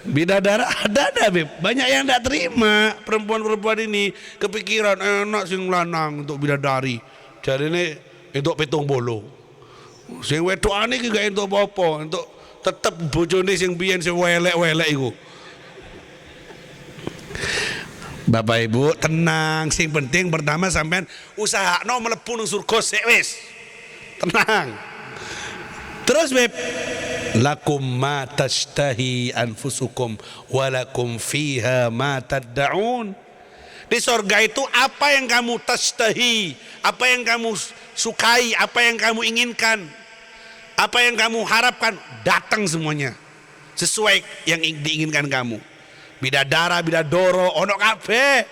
Bidadara ada Beb. Banyak yang tidak terima. Perempuan-perempuan ini kepikiran enak sing lanang untuk bidadari. Jadi ini untuk petung bolo. Sing wedokane iki gak entuk apa-apa, untuk tetep bojone sing biyen sing welek-welek iku. Bapak Ibu tenang, sing penting pertama sampean usahakno mlebu nang surga sik wis. Tenang. Terus Beb, lakum ma tashtahi anfusukum walakum fiha ma tad'un. Di surga itu apa yang kamu tashtahi, apa yang kamu sukai, apa yang kamu inginkan, apa yang kamu harapkan, datang semuanya sesuai yang diinginkan kamu. Bidadara, bidadoro, ono kabeh.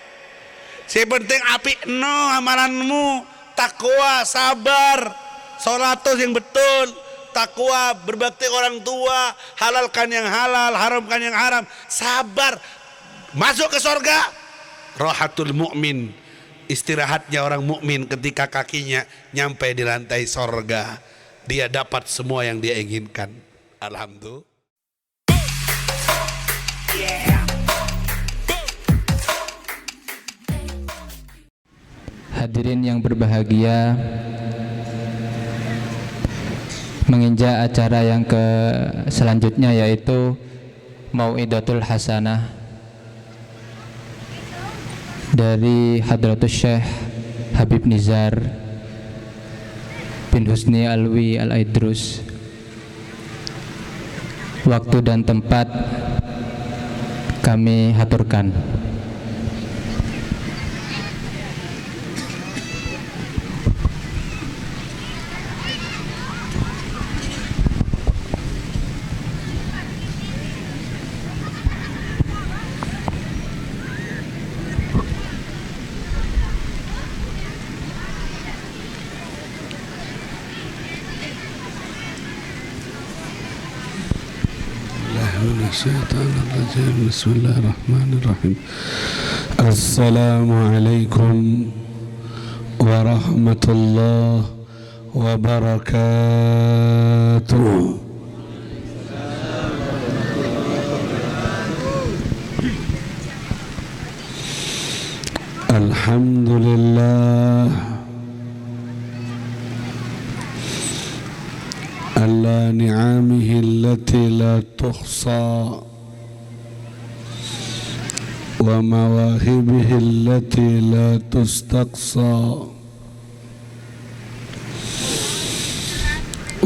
Sing penting apikno amalanmu, takwa, sabar, salat yang betul, takwa, berbakti orang tua, halalkan yang halal, haramkan yang haram, sabar, masuk ke surga. Rahatul mukmin, istirahatnya orang mukmin ketika kakinya nyampe di lantai surga, dia dapat semua yang dia inginkan. Alhamdulillah. Hadirin yang berbahagia, menginjak acara yang selanjutnya yaitu Mau'idatul Hasanah dari Hadratus Syekh Habib Nizar bin Husni Alwi Al-Aidrus. Waktu dan tempat kami haturkan. Bismillahirrahmanirrahim. Assalamualaikum warahmatullahi wabarakatuh. Alhamdulillah ala ni'amihi allati la tuhsa wa mawahibihi allati la tustaqsa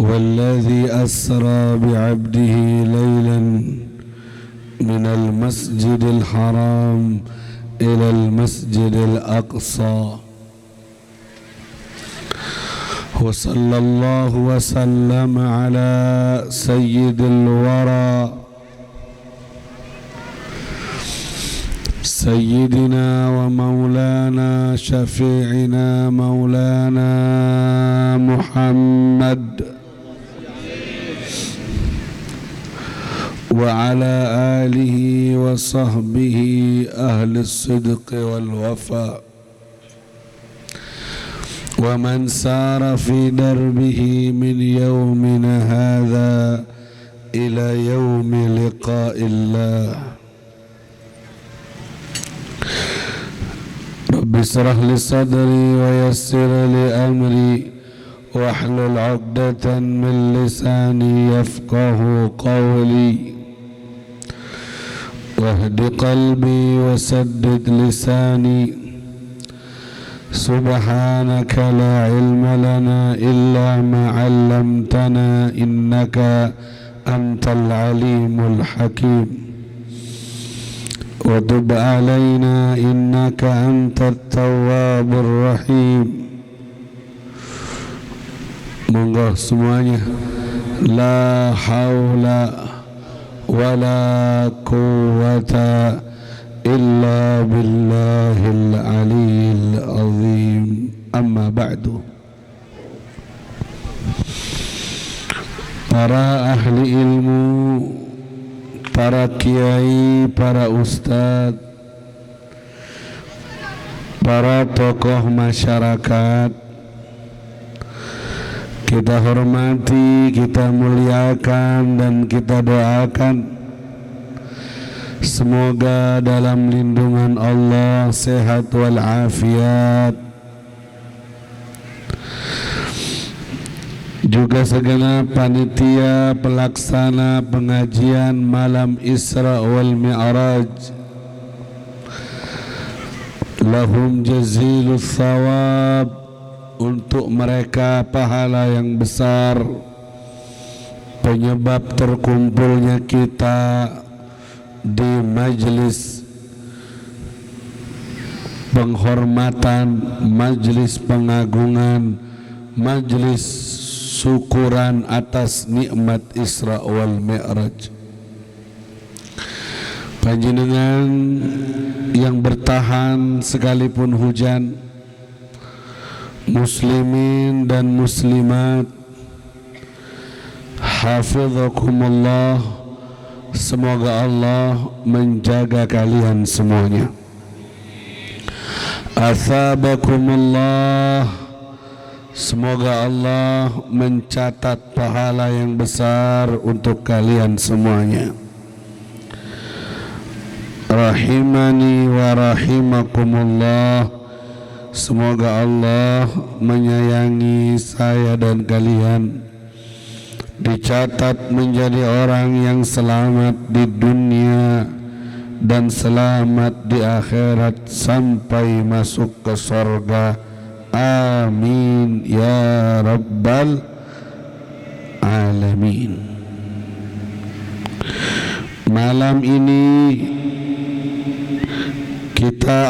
والذي أسرى بعبده ليلا من المسجد الحرام إلى المسجد الأقصى وصلى الله وسلم على سيد الورى سيدنا ومولانا شفيعنا مولانا محمد وعلى آله وصحبه أهل الصدق والوفاء ومن سار في دربه من يومنا هذا إلى يوم لقاء الله. رب اشرح لي صدري ويسر لي أمري واحلل عقدة من لساني يفقه قولي واهد قلبي وسدد لساني سبحانك لا علم لنا إلا ما علمتنا إنك أنت العليم الحكيم وتب علينا إنك أنت التواب الرحيم. Monggo semuanya, la haula wala quwwata illa billahil aliyyil azim. Amma ba'du. Para ahli ilmu, para kiai, para ustadz, para tokoh masyarakat, kita hormati, kita muliakan dan kita doakan Semoga dalam lindungan Allah sehat walafiat. Juga segenap panitia pelaksana pengajian malam Isra wal Mi'raj, lahum jazilus thawab, untuk mereka pahala yang besar, penyebab terkumpulnya kita di majelis penghormatan, majelis pengagungan, majelis syukuran atas nikmat Isra wal Mi'raj. Panjenengan yang bertahan sekalipun hujan, muslimin dan muslimat, hafizakumullah, semoga Allah menjaga kalian semuanya. Athabakumullah, semoga Allah mencatat pahala yang besar untuk kalian semuanya. Rahimani wa rahimakumullah, semoga Allah menyayangi saya dan kalian, dicatat menjadi orang yang selamat di dunia dan selamat di akhirat sampai masuk ke surga. Amin ya rabbal alamin. Malam ini kita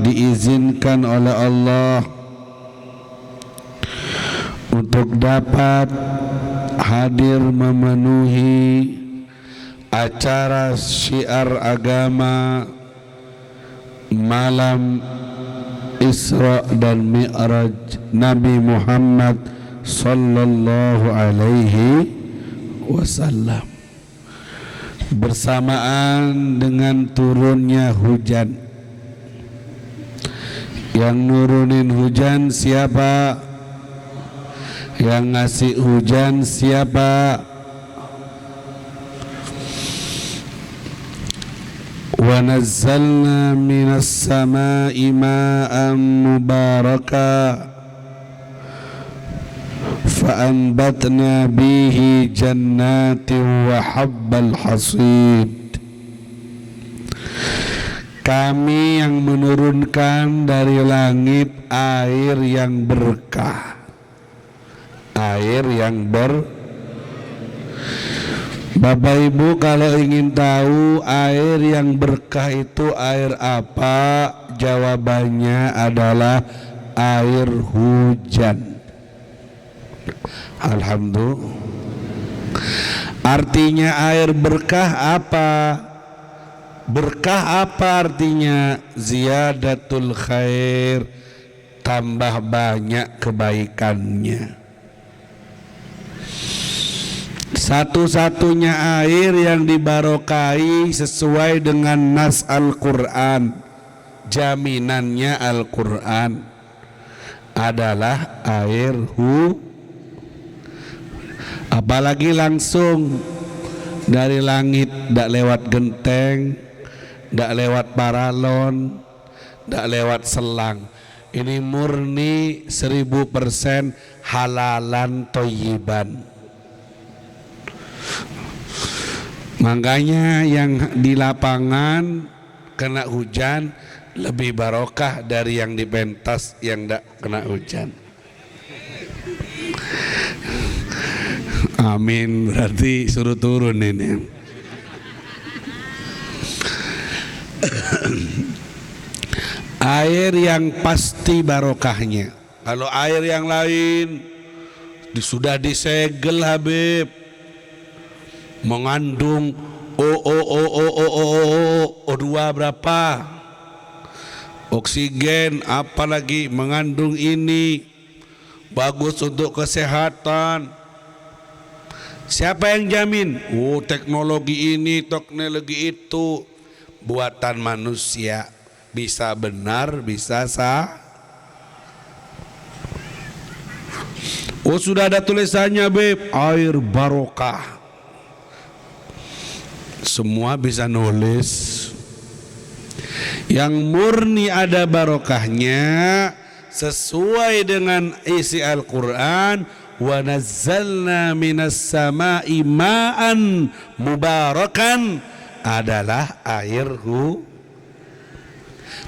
diizinkan oleh Allah untuk dapat hadir memenuhi acara syiar agama malam Isra dan Mi'raj Nabi Muhammad sallallahu alaihi wasallam, bersamaan dengan turunnya hujan. Yang nurunin hujan siapa? Yang ngasih hujan siapa? Wa nazzalna minas samai ma'an mubaraka fa'anbatna bihi jannatin wa habbal hasid. Kami yang menurunkan dari langit air yang berkah, air yang Bapak Ibu kalau ingin tahu air yang berkah itu air apa, jawabannya adalah air hujan. Alhamdulillah. Artinya air berkah apa? Berkah apa artinya? Ziyadatul khair, tambah banyak kebaikannya. Satu-satunya air yang dibarokai sesuai dengan nas Al-Quran, jaminannya Al-Quran adalah air apalagi langsung dari langit, tidak lewat genteng, tidak lewat paralon, tidak lewat selang. Ini murni 1000% halalan thayyiban. Makanya yang di lapangan kena hujan lebih barokah dari yang di pentas yang tidak kena hujan. Amin, berarti suruh turun ini. Air yang pasti barokahnya. Kalau air yang lain sudah disegel Habib, mengandung O2 berapa, oksigen apalagi, mengandung ini bagus untuk kesehatan. Siapa yang jamin? Teknologi ini, teknologi itu buatan manusia, bisa benar, bisa sah. Sudah ada tulisannya Beb, air barokah. semua bisa nulis. Yang murni ada barokahnya sesuai dengan isi Al-Quran. Wa nazzalna minas sama'i ma'an mubarakan adalah air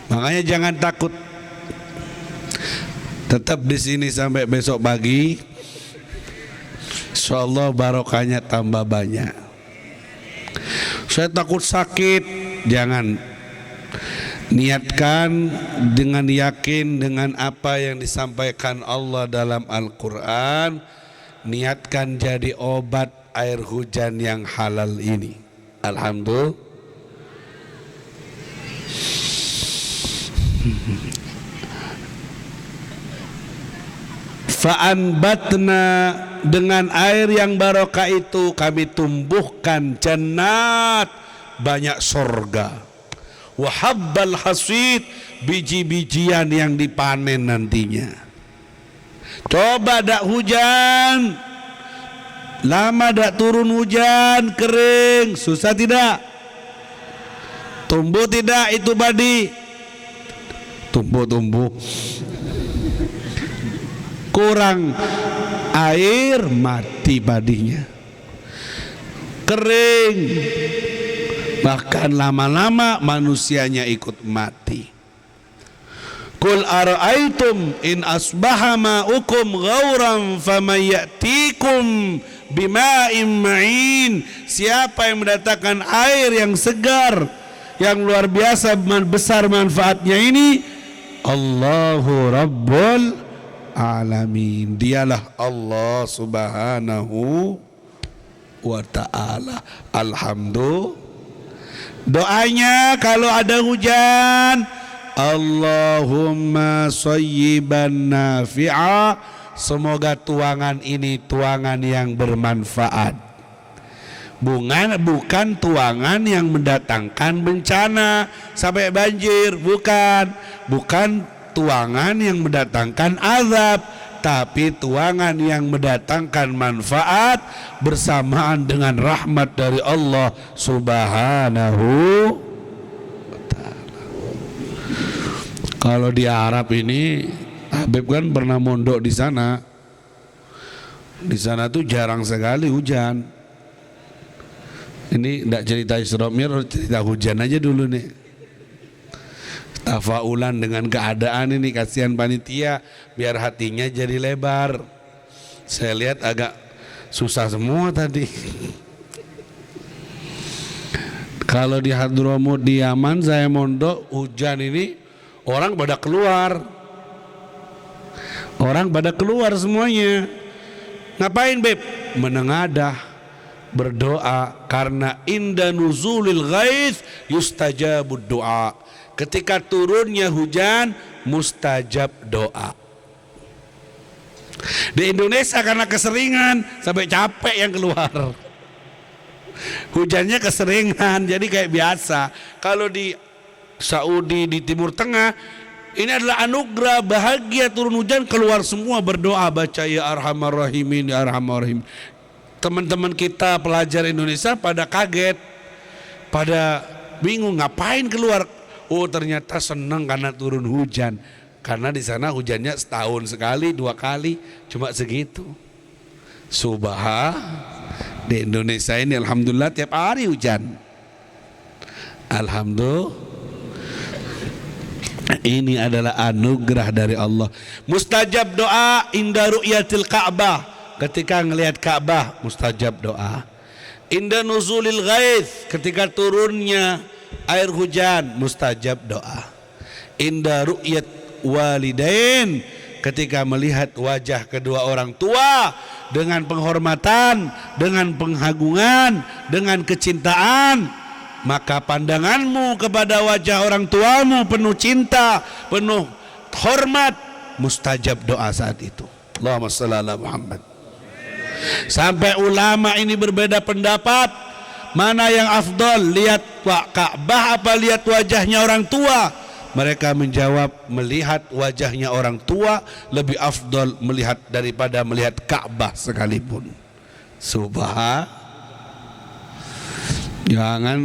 Makanya jangan takut. Tetap di sini sampai besok pagi. Insyaallah barokahnya tambah banyak. Saya takut sakit, jangan. Niatkan dengan yakin dengan apa yang disampaikan Allah dalam Al-Quran. Niatkan jadi obat air hujan yang halal ini. Alhamdulillah. Fa'anbatna, dengan air yang barokah itu kami tumbuhkan jannat, banyak surga. Wahabbal hasid, biji-bijian yang dipanen nantinya. Coba dak hujan, lama dak turun hujan, kering, susah tidak? Tumbuh tidak itu padi? Tumbuh. Kurang air, mati padinya, kering. Bahkan lama-lama manusianya ikut mati. Qul ara'aitum in asbaha ma'ukum ghauran faman ya'tikum bima'in ma'in. Siapa yang mendatangkan air yang segar, yang luar biasa besar manfaatnya ini? Allahu Rabbul Alamin. Dialah Allah Subhanahu wa ta'ala. Alhamdulillah. Doanya kalau ada hujan, Allahumma shayyiban nafi'a, semoga tuangan ini tuangan yang bermanfaat. Bukan tuangan yang mendatangkan bencana sampai banjir, bukan tuangan yang mendatangkan azab, tapi tuangan yang mendatangkan manfaat bersamaan dengan rahmat dari Allah Subhanahu wa ta'ala. Kalau di Arab ini, Habib kan pernah mondok di sana. Di sana tuh jarang sekali hujan. Ini enggak cerita Isra Mi'raj, cerita hujan aja dulu nih. Tafaulan dengan keadaan ini, kasihan panitia biar hatinya jadi lebar. Saya lihat agak susah semua tadi. Kalau di Hadramut di Yaman saya mondok, hujan ini orang pada keluar. Orang pada keluar semuanya. Ngapain Beb? Menengadah, berdoa, karena inda nuzulil ghaits yustajabud doa. Ketika turunnya hujan mustajab doa. Di Indonesia karena keseringan sampai capek yang keluar. Hujannya keseringan jadi kayak biasa. Kalau di Saudi, di Timur Tengah, ini adalah anugerah, bahagia turun hujan, keluar semua berdoa, baca ya arhamar rahimin, ya arhamar rahim. Teman-teman kita pelajar Indonesia pada kaget, pada bingung ngapain keluar. Oh ternyata senang karena turun hujan. Karena di sana hujannya setahun sekali, 2 kali, cuma segitu. Di Indonesia ini alhamdulillah tiap hari hujan. Alhamdulillah. Ini adalah anugerah dari Allah. Mustajab doa inda ru'yatil Ka'bah. Ketika ngelihat Ka'bah mustajab doa. Inda nuzulil ghaits, ketika turunnya air hujan mustajab doa. Inda ru'yat walidain, ketika melihat wajah kedua orang tua dengan penghormatan, dengan penghagungan, dengan kecintaan, maka pandanganmu kepada wajah orang tuamu penuh cinta, penuh hormat, mustajab doa saat itu. Allahumma shalli ala Muhammad. Sampai ulama ini berbeda pendapat, mana yang afdal, lihat Ka'bah apa lihat wajahnya orang tua? Mereka menjawab melihat wajahnya orang tua lebih afdal melihat daripada melihat Ka'bah sekalipun. Subhan. Jangan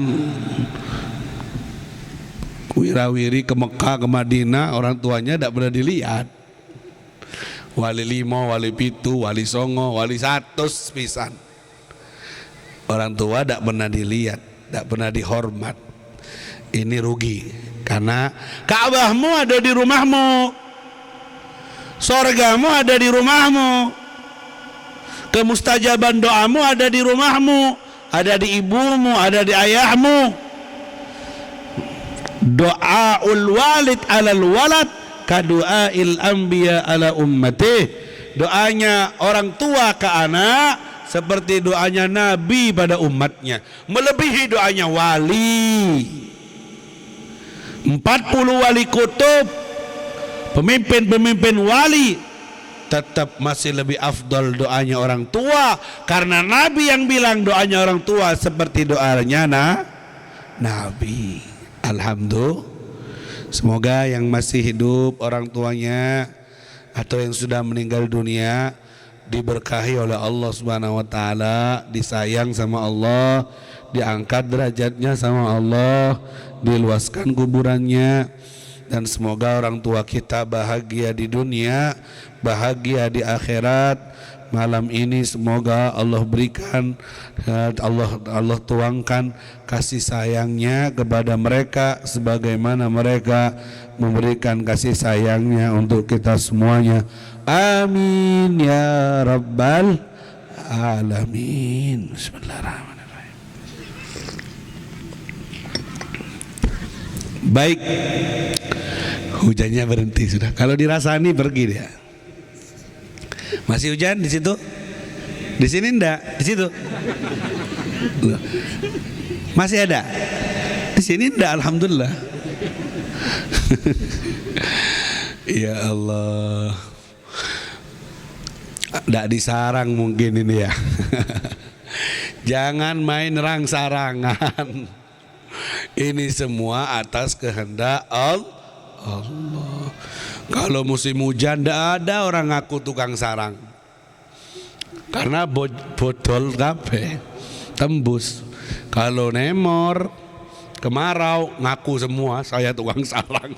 wirawiri ke Mekah, ke Madinah, orang tuanya tidak pernah dilihat. Wali 5, wali 7, wali 9, wali 100 pisan. Orang tua tidak pernah dilihat, tidak pernah dihormat. Ini rugi. Karena Ka'bahmu ada di rumahmu, sorgamu ada di rumahmu, kemustajaban doamu ada di rumahmu, ada di ibumu, ada di ayahmu. Doaul walid alal walad kadu'ail anbiya ala ummati. Doanya orang tua ke anak seperti doanya Nabi pada umatnya, melebihi doanya wali. 40 wali kutub, pemimpin-pemimpin wali, tetap masih lebih afdal doanya orang tua, karena Nabi yang bilang doanya orang tua seperti doanya Nabi. Alhamdulillah. Semoga yang masih hidup orang tuanya atau yang sudah meninggal dunia diberkahi oleh Allah Subhanahu wa taala, disayang sama Allah, diangkat derajatnya sama Allah, diluaskan kuburannya, dan semoga orang tua kita bahagia di dunia, bahagia di akhirat. Malam ini semoga Allah berikan, Allah tuangkan kasih sayangnya kepada mereka sebagaimana mereka memberikan kasih sayangnya untuk kita semuanya. Amin ya rabbal alamin. Bismillahirrahmanirrahim. Baik, hujannya berhenti sudah. Kalau dirasani pergi dia. Masih hujan di situ? Di sini enggak? Di situ? Loh. Masih ada? Di sini enggak? Alhamdulillah. Ya Allah. Enggak disarang mungkin ini ya. Jangan main rang-sarangan. Ini semua atas kehendak Allah. Kalau musim hujan tidak ada orang ngaku tukang sarang, karena botol kabeh tembus. Kalau nemor kemarau ngaku semua saya tukang sarang,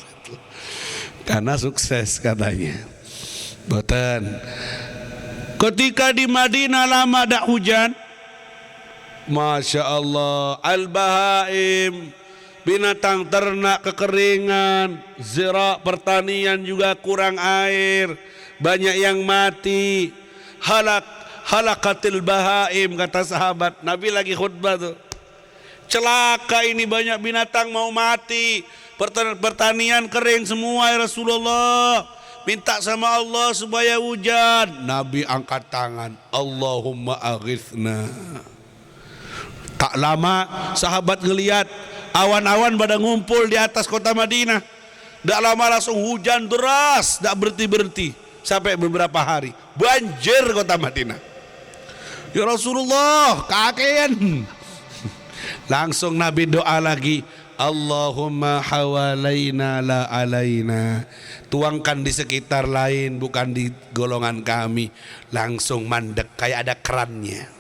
karena sukses katanya. Boten. Ketika di Madinah lama tak hujan, Masya Allah, al-bahaim, binatang ternak kekeringan, zira pertanian juga kurang air, banyak yang mati. Halakatil bahaim, kata sahabat Nabi lagi khutbah tuh, celaka ini, banyak binatang mau mati, pertanian kering semua ya Rasulullah, minta sama Allah supaya hujan. Nabi angkat tangan, Allahumma aghithna. Tak lama sahabat ngelihat awan-awan pada ngumpul di atas kota Madinah. Tak lama langsung hujan deras, tak berhenti-berhenti sampai beberapa hari. Banjir kota Madinah. Ya Rasulullah, kakean. Langsung Nabi doa lagi, Allahumma hawalaina la alaina. Tuangkan di sekitar lain, bukan di golongan kami. Langsung mandek kayak ada kerannya.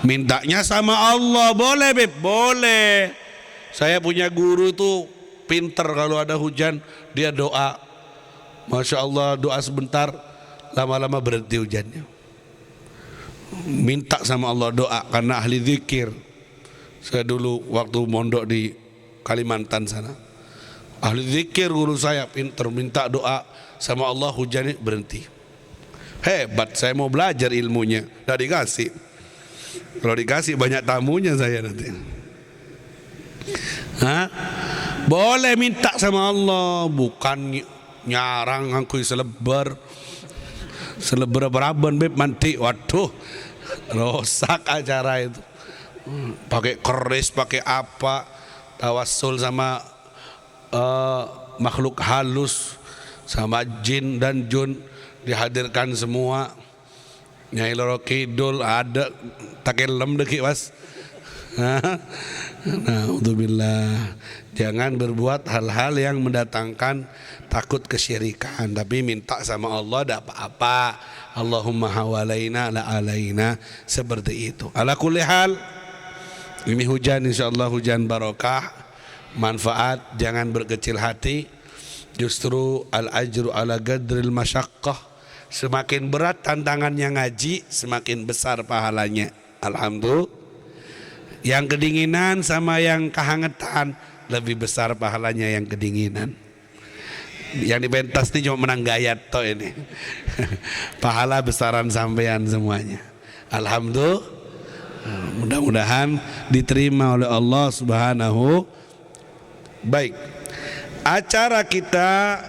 Mintanya sama Allah, boleh Beb? Boleh. Saya punya guru tuh pinter, kalau ada hujan dia doa, Masya Allah, doa sebentar, lama-lama berhenti hujannya. Minta sama Allah doa, karena ahli zikir. Saya dulu waktu mondok di Kalimantan sana, ahli zikir guru saya, pinter, minta doa sama Allah, hujannya berhenti. Hebat, saya mau belajar ilmunya, udah dikasih. Kalau dikasih banyak tamunya saya nanti. Boleh minta sama Allah, bukan nyarang ngangkui selebar beraban Beb, manti, waduh, rusak acara itu. Pakai keris, pakai apa, tawassul sama makhluk halus, sama jin dan jun, dihadirkan semua. Nyai Loro Kidul ada takelem deki Mas. Naudzubillah. Jangan berbuat hal-hal yang mendatangkan takut kesyirikan, tapi minta sama Allah ada apa-apa. Allahumma hawalaina la alaina, seperti itu. Ala kulli hal, ini hujan insyaallah hujan barokah, manfaat, jangan berkecil hati. Justru al-ajru ala qadril masyaqqah. Semakin berat tantangannya ngaji, semakin besar pahalanya. Alhamdulillah. Yang kedinginan sama yang kehangetan lebih besar pahalanya yang kedinginan. Yang dipentas ini cuma menang gayat toh ini. Pahala besaran sampean semuanya. Alhamdulillah. Mudah-mudahan diterima oleh Allah Subhanahu. Baik. Acara kita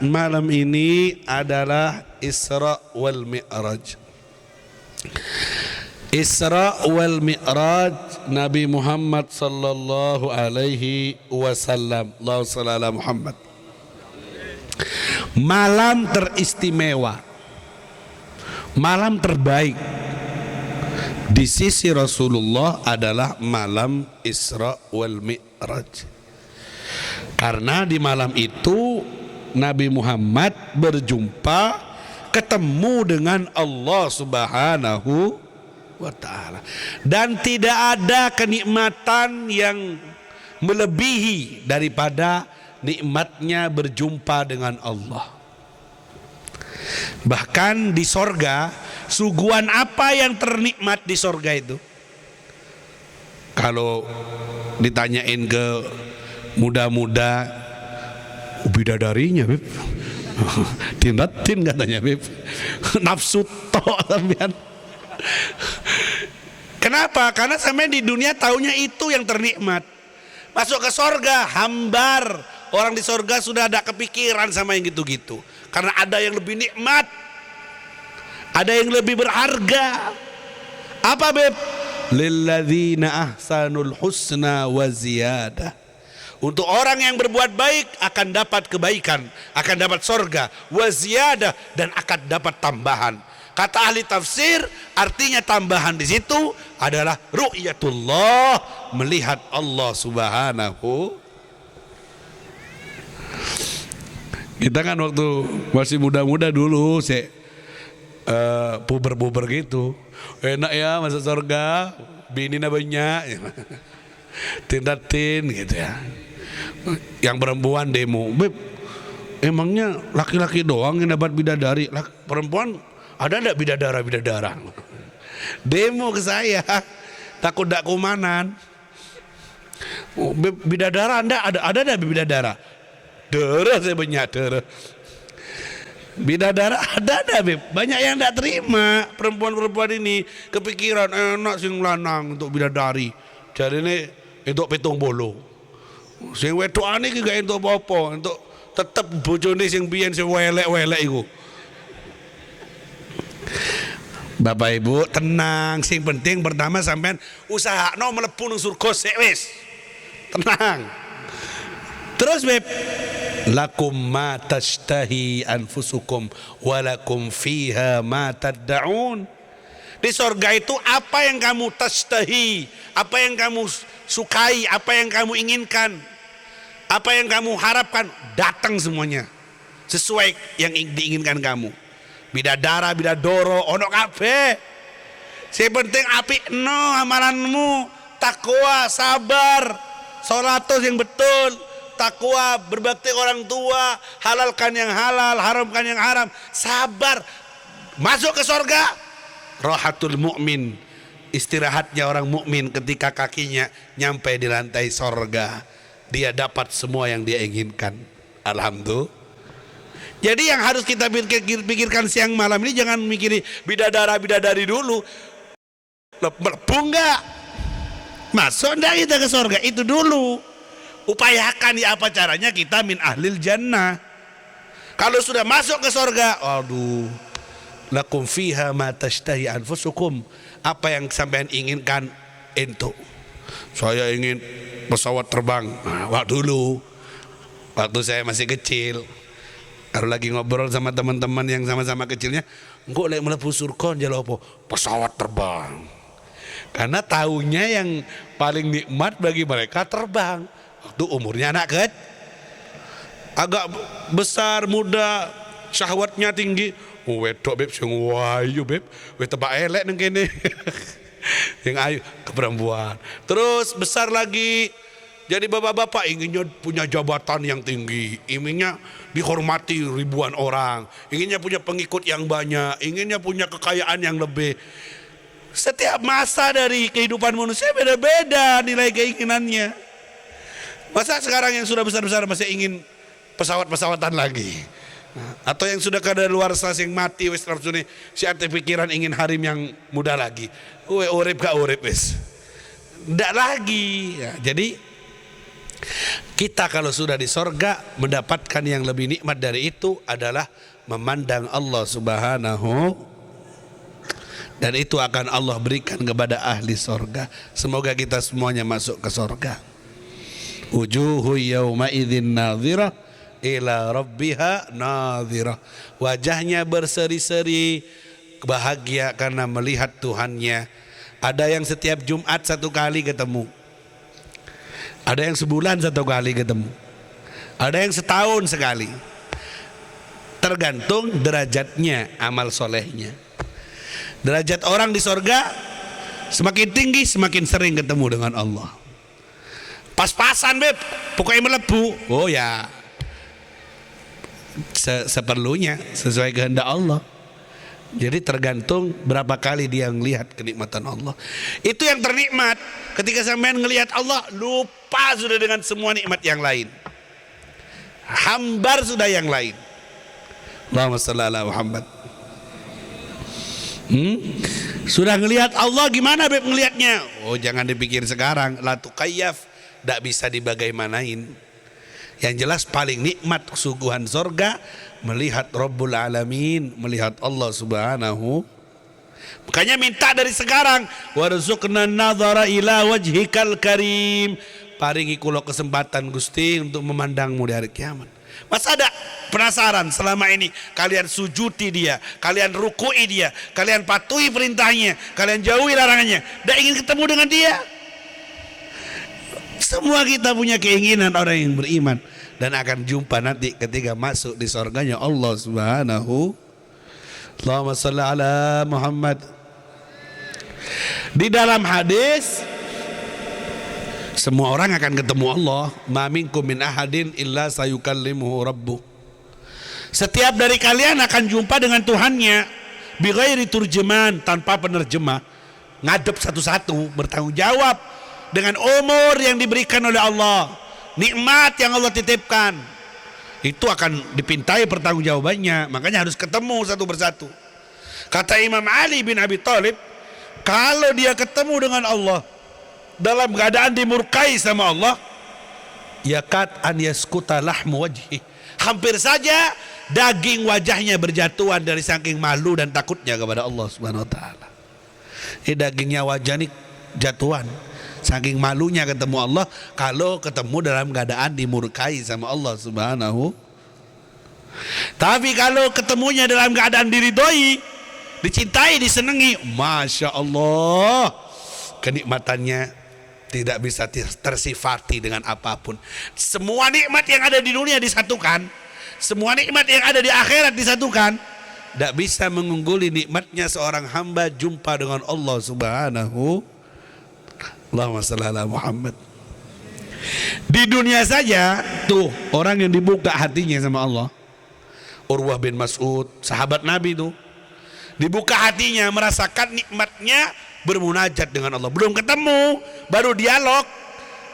malam ini adalah Isra wal Mi'raj. Isra wal Mi'raj Nabi Muhammad sallallahu alaihi wasallam. Allahu salli ala Muhammad. Malam teristimewa, malam terbaik di sisi Rasulullah adalah malam Isra wal Mi'raj. Karena di malam itu Nabi Muhammad berjumpa, ketemu dengan Allah Subhanahu wa ta'ala. Dan tidak ada kenikmatan yang melebihi daripada nikmatnya berjumpa dengan Allah. Bahkan di sorga, suguhan apa yang ternikmat di sorga itu? Kalau ditanyain ke muda-muda, bidadarinya Beb. Tindatin katanya Beb. Nafsu tok sampean. Kenapa? Karena sampean di dunia taunya itu yang ternikmat. Masuk ke sorga hambar. Orang di sorga sudah ada kepikiran sama yang gitu-gitu. Karena ada yang lebih nikmat, ada yang lebih berharga. Apa Beb? Lilladzina ahsanul husna wa ziyadah. Untuk orang yang berbuat baik akan dapat kebaikan, akan dapat sorga, wa ziyadah, dan akan dapat tambahan. Kata ahli tafsir, artinya tambahan di situ adalah ru'yatullah, melihat Allah Subhanahu. Kita kan waktu masih muda-muda dulu, puber-puber gitu, enak ya masuk surga, bininya banyak, tindatin gitu ya. Yang perempuan demo, Beb, emangnya laki-laki doang yang dapat bidadari? Perempuan ada enggak bidadara? Demo ke saya, takut dak kumanan. Oh, Beb, bidadara Anda ada enggak bidadara? Darah saya banyak darah. Bidadara ada Beb, banyak yang enggak terima. Perempuan-perempuan ini kepikiran enak sing lanang untuk bidadari. Jadi ini untuk petung bolo. Sing wedokane iki gak entuk apa-apa, entuk tetep bojone sing biyen sing welek-welek iku. Bapak Ibu tenang, sing penting pertama sampean usahakno mlebu nang surga sik wis. Tenang. Terus Beb, lakum ma tashtahi anfusukum walakum fiha ma tad'un. Di surga itu apa yang kamu tashtahi, apa yang kamu sukai, apa yang kamu inginkan, apa yang kamu harapkan, datang semuanya sesuai yang diinginkan kamu. Bidadara, bidadoro, ono kabeh. Sing penting apik no amalanmu, takwa, sabar, salatus yang betul, takwa, berbakti orang tua, halalkan yang halal, haramkan yang haram, sabar, masuk ke surga. Rahatul mu'min, istirahatnya orang mukmin ketika kakinya nyampe di lantai sorga, dia dapat semua yang dia inginkan. Alhamdulillah. Jadi yang harus kita pikirkan siang malam ini, jangan mikiri bidadari dulu. Melebu enggak? Masuk enggak kita ke sorga? Itu dulu. Upayakan ya apa caranya kita min ahlil jannah. Kalau sudah masuk ke sorga, aduh, lakum fiha ma tashtahi anfusukum, apa yang sampean inginkan entuk. Saya ingin pesawat terbang. Nah, waktu saya masih kecil, kalau lagi ngobrol sama teman-teman yang sama-sama kecilnya, engko lek mlebu surga njaluk apa? Pesawat terbang. Karena tahunya yang paling nikmat bagi mereka terbang. Waktu umurnya anak kecil, agak besar, muda, syahwatnya tinggi. Wedok beb, sing wayu beb, wis tebak elek nang kene. Yang ayu ke perempuan. Terus besar lagi, jadi bapak-bapak inginnya punya jabatan yang tinggi, inginnya dihormati ribuan orang, inginnya punya pengikut yang banyak, inginnya punya kekayaan yang lebih. Setiap masa dari kehidupan manusia beda-beda nilai keinginannya. Masa sekarang yang sudah besar-besar masih ingin pesawat-pesawatan lagi? Atau yang sudah kadaluarsa sing mati wis nafsune si ate pikiran ingin harim yang muda lagi. Urip gak urip wis. Ndak lagi. Ya, jadi kita kalau sudah di sorga mendapatkan yang lebih nikmat dari itu adalah memandang Allah Subhanahu, dan itu akan Allah berikan kepada ahli sorga. Semoga kita semuanya masuk ke sorga. Wujuhu yawma idzin nadhirah ila rabbiha nadhirah. Wajahnya berseri-seri bahagia karena melihat Tuhannya. Ada yang setiap Jumat 1 kali ketemu, ada yang sebulan 1 kali ketemu, ada yang setahun sekali. Tergantung derajatnya, amal solehnya. Derajat orang di sorga semakin tinggi semakin sering ketemu dengan Allah. Pas-pasan beb, pokoknya melebu. Oh ya, seperlunya sesuai kehendak Allah. Jadi tergantung berapa kali dia melihat kenikmatan Allah. Itu yang ternikmat. Ketika sampean ngelihat Allah, lupa sudah dengan semua nikmat yang lain. Hambar sudah yang lain. Allahumma shalli ala Muhammad. Sudah ngelihat Allah, gimana beb ngelihatnya? Oh jangan dipikir sekarang, la tukayyaf, tidak bisa dibagaimanain. Yang jelas paling nikmat kesuguhan sorga melihat Rabbul Alamin, melihat Allah Subhanahu. Makanya minta dari sekarang, warzuqna nadhara ila wajhikal karim. Paringi kula kesempatan Gusti untuk memandangmu di hari kiamat. Mas ada penasaran selama ini kalian sujuti dia, kalian rukui dia, kalian patuhi perintahnya, kalian jauhi larangannya, tidak ingin ketemu dengan dia? Semua kita punya keinginan orang yang beriman, dan akan jumpa nanti ketika masuk di surganya Allah Subhanahu. Allahumma shalli ala Muhammad. Di dalam hadis, semua orang akan ketemu Allah. Ma minkum min ahadin illa sayukallimuhu rabbuh. Setiap dari kalian akan jumpa dengan Tuhannya bi ghairi turjuman, tanpa penerjemah, ngadep satu-satu, bertanggung jawab dengan umur yang diberikan oleh Allah, nikmat yang Allah titipkan. Itu akan dipintai pertanggungjawabannya. Makanya harus ketemu satu persatu. Kata Imam Ali bin Abi Thalib, kalau dia ketemu dengan Allah dalam keadaan dimurkai sama Allah, yakat an yaskuta lahmu wajhi, hampir saja daging wajahnya berjatuhan dari saking malu dan takutnya kepada Allah Subhanahu wa taala. Dagingnya wajah ini jatuhan saking malunya ketemu Allah, kalau ketemu dalam keadaan dimurkai sama Allah Subhanahu. Tapi kalau ketemunya dalam keadaan diridhoi, dicintai, disenangi, Masya Allah, kenikmatannya tidak bisa tersifati dengan apapun. Semua nikmat yang ada di dunia disatukan, semua nikmat yang ada di akhirat disatukan, tidak bisa mengungguli nikmatnya seorang hamba jumpa dengan Allah Subhanahu. Allahumma shalli ala Muhammad. Di dunia saja tuh orang yang dibuka hatinya sama Allah, Urwah bin Mas'ud, sahabat Nabi tuh, dibuka hatinya, merasakan nikmatnya bermunajat dengan Allah. Belum ketemu, baru dialog.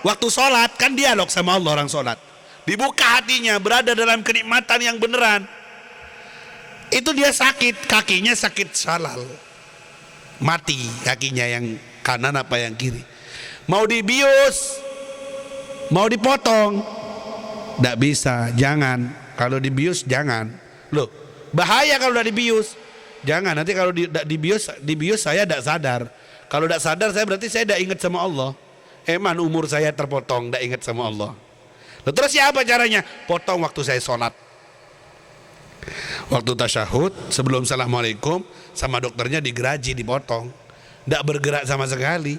Waktu sholat kan dialog sama Allah orang sholat. Dibuka hatinya, berada dalam kenikmatan yang beneran. Itu dia sakit, kakinya sakit salal, mati kakinya yang kanan apa yang kiri. Mau dibius, mau dipotong, tidak bisa, jangan. Kalau dibius jangan. Loh, bahaya kalau udah dibius. Jangan, nanti kalau dibius saya tidak sadar. Kalau tidak sadar berarti saya tidak ingat sama Allah. Emang umur saya terpotong, tidak ingat sama Allah. Loh, terus siapa caranya? Potong waktu saya sholat. Waktu tasyahud sebelum assalamualaikum sama dokternya digeraji, dipotong. Tidak bergerak sama sekali.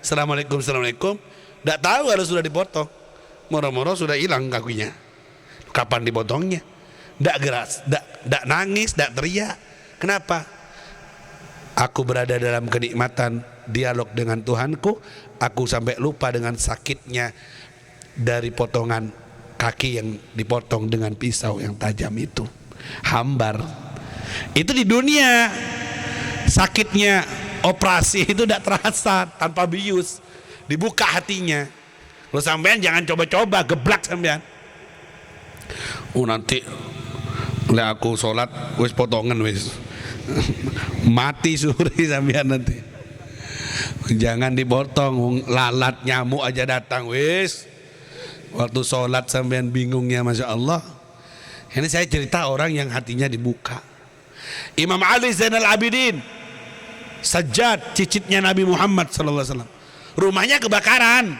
Assalamualaikum, assalamualaikum. Tidak tahu kalau sudah dipotong. Moro-moro sudah hilang kakinya. Kapan dipotongnya? Tidak gerak, tidak nangis, tidak teriak. Kenapa? Aku berada dalam kenikmatan dialog dengan Tuhanku. Aku sampai lupa dengan sakitnya dari potongan kaki yang dipotong dengan pisau yang tajam itu. Hambar. Itu di dunia. Sakitnya operasi itu tidak terasa tanpa bius. Dibuka hatinya. Lo sampean jangan coba-coba, geblak sampean. Nanti lihat aku sholat wis potongan wis. Mati suri sampean nanti. Jangan dipotong, lalat nyamuk aja datang wis. Waktu sholat sampean bingungnya, Masya Allah. Ini saya cerita orang yang hatinya dibuka. Imam Ali Zainal Abidin, Sajjad, cicitnya Nabi Muhammad SAW. Rumahnya kebakaran.